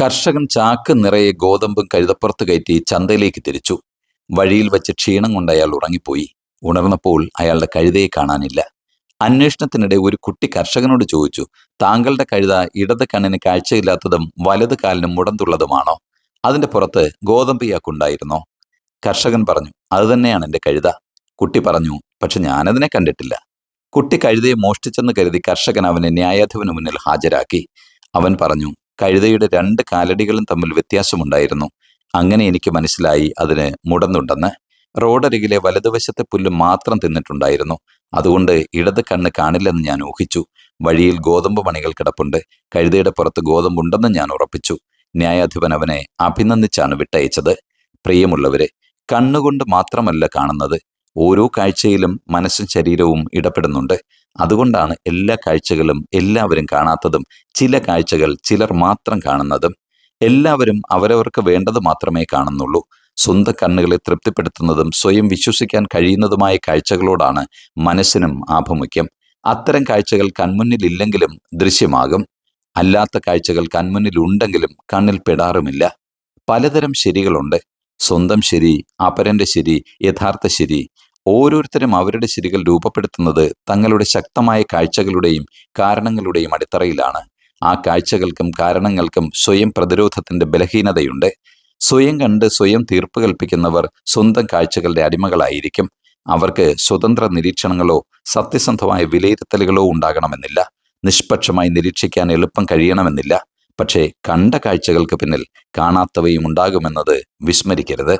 കർഷകൻ ചാക്ക് നിറയെ ഗോതമ്പും കഴുതപ്പുറത്ത് കയറ്റി ചന്തയിലേക്ക് തിരിച്ചു. വഴിയിൽ വച്ച് ക്ഷീണം കൊണ്ട് അയാൾ ഉറങ്ങിപ്പോയി. ഉണർന്നപ്പോൾ അയാളുടെ കഴുതയെ കാണാനില്ല. അന്വേഷണത്തിനിടെ ഒരു കുട്ടി കർഷകനോട് ചോദിച്ചു, താങ്കളുടെ കഴുത ഇടത് കണ്ണിന് കാഴ്ചയില്ലാത്തതും വലത് കാലിന് മുടന്തുള്ളതുമാണോ? അതിന്റെ പുറത്ത് ഗോതമ്പ് ഇയാൾക്കുണ്ടായിരുന്നോ? കർഷകൻ പറഞ്ഞു, അത് തന്നെയാണ് എൻ്റെ കഴുത. കുട്ടി പറഞ്ഞു, പക്ഷെ ഞാനതിനെ കണ്ടിട്ടില്ല. കുട്ടി കഴുതയെ മോഷ്ടിച്ചെന്ന് കരുതി കർഷകൻ അവനെ ന്യായാധിപന് മുന്നിൽ ഹാജരാക്കി. അവൻ പറഞ്ഞു, കഴുതയുടെ 2 കാലടികളും തമ്മിൽ വ്യത്യാസമുണ്ടായിരുന്നു. അങ്ങനെ എനിക്ക് മനസ്സിലായി അതിന് മുടന്തുണ്ടെന്ന്. റോഡരികിലെ വലതുവശത്തെ പുല്ല് മാത്രം തിന്നിട്ടുണ്ടായിരുന്നു. അതുകൊണ്ട് ഇടത് കണ്ണ് കാണില്ലെന്ന് ഞാൻ ഊഹിച്ചു. വഴിയിൽ ഗോതമ്പ് മണികൾ കിടപ്പുണ്ട്. കഴുതയുടെ പുറത്ത് ഗോതമ്പുണ്ടെന്ന് ഞാൻ ഉറപ്പിച്ചു. ന്യായാധിപൻ അവനെ അഭിനന്ദിച്ചാണ് വിട്ടയച്ചത്. പ്രിയമുള്ളവരെ, കണ്ണുകൊണ്ട് മാത്രമല്ല കാണുന്നത്, ഓരോ കാഴ്ചയിലും മനസ്സും ശരീരവും ഇടപെടുന്നുണ്ട്. അതുകൊണ്ടാണ് എല്ലാ കാഴ്ചകളും എല്ലാവരും കാണാത്തതും ചില കാഴ്ചകൾ ചിലർ മാത്രം കാണുന്നതും. എല്ലാവരും അവരവർക്ക് വേണ്ടത് മാത്രമേ കാണുന്നുള്ളൂ. സ്വന്തം കണ്ണുകളെ തൃപ്തിപ്പെടുത്തുന്നതും സ്വയം വിശ്വസിക്കാൻ കഴിയുന്നതുമായ കാഴ്ചകളോടാണ് മനസ്സിനും ആഭിമുഖ്യം. അത്തരം കാഴ്ചകൾ കൺമുന്നിലില്ലെങ്കിലും ദൃശ്യമാകും. അല്ലാത്ത കാഴ്ചകൾ കൺമുന്നിലുണ്ടെങ്കിലും കണ്ണിൽ പെടാറുമില്ല. പലതരം ശരികളുണ്ട്. സ്വന്തം ശരി, അപരന്റെ ശരി, യഥാർത്ഥ ശരി. ഓരോരുത്തരും അവരുടെ ശരികൾ രൂപപ്പെടുത്തുന്നത് തങ്ങളുടെ ശക്തമായ കാഴ്ചകളുടെയും കാരണങ്ങളുടെയും അടിത്തറയിലാണ്. ആ കാഴ്ചകൾക്കും കാരണങ്ങൾക്കും സ്വയം പ്രതിരോധത്തിന്റെ ബലഹീനതയുണ്ട്. സ്വയം കണ്ട് സ്വയം തീർപ്പ് കൽപ്പിക്കുന്നവർ സ്വന്തം കാഴ്ചകളുടെ അടിമകളായിരിക്കും. അവർക്ക് സ്വതന്ത്ര നിരീക്ഷണങ്ങളോ സത്യസന്ധമായ വിലയിരുത്തലുകളോ ഉണ്ടാകണമെന്നില്ല. നിഷ്പക്ഷമായി നിരീക്ഷിക്കാൻ എളുപ്പം കഴിയണമെന്നില്ല. പക്ഷേ കണ്ട കാഴ്ചകൾക്ക് പിന്നിൽ കാണാത്തവയും ഉണ്ടാകുമെന്നത് വിസ്മരിക്കരുത്.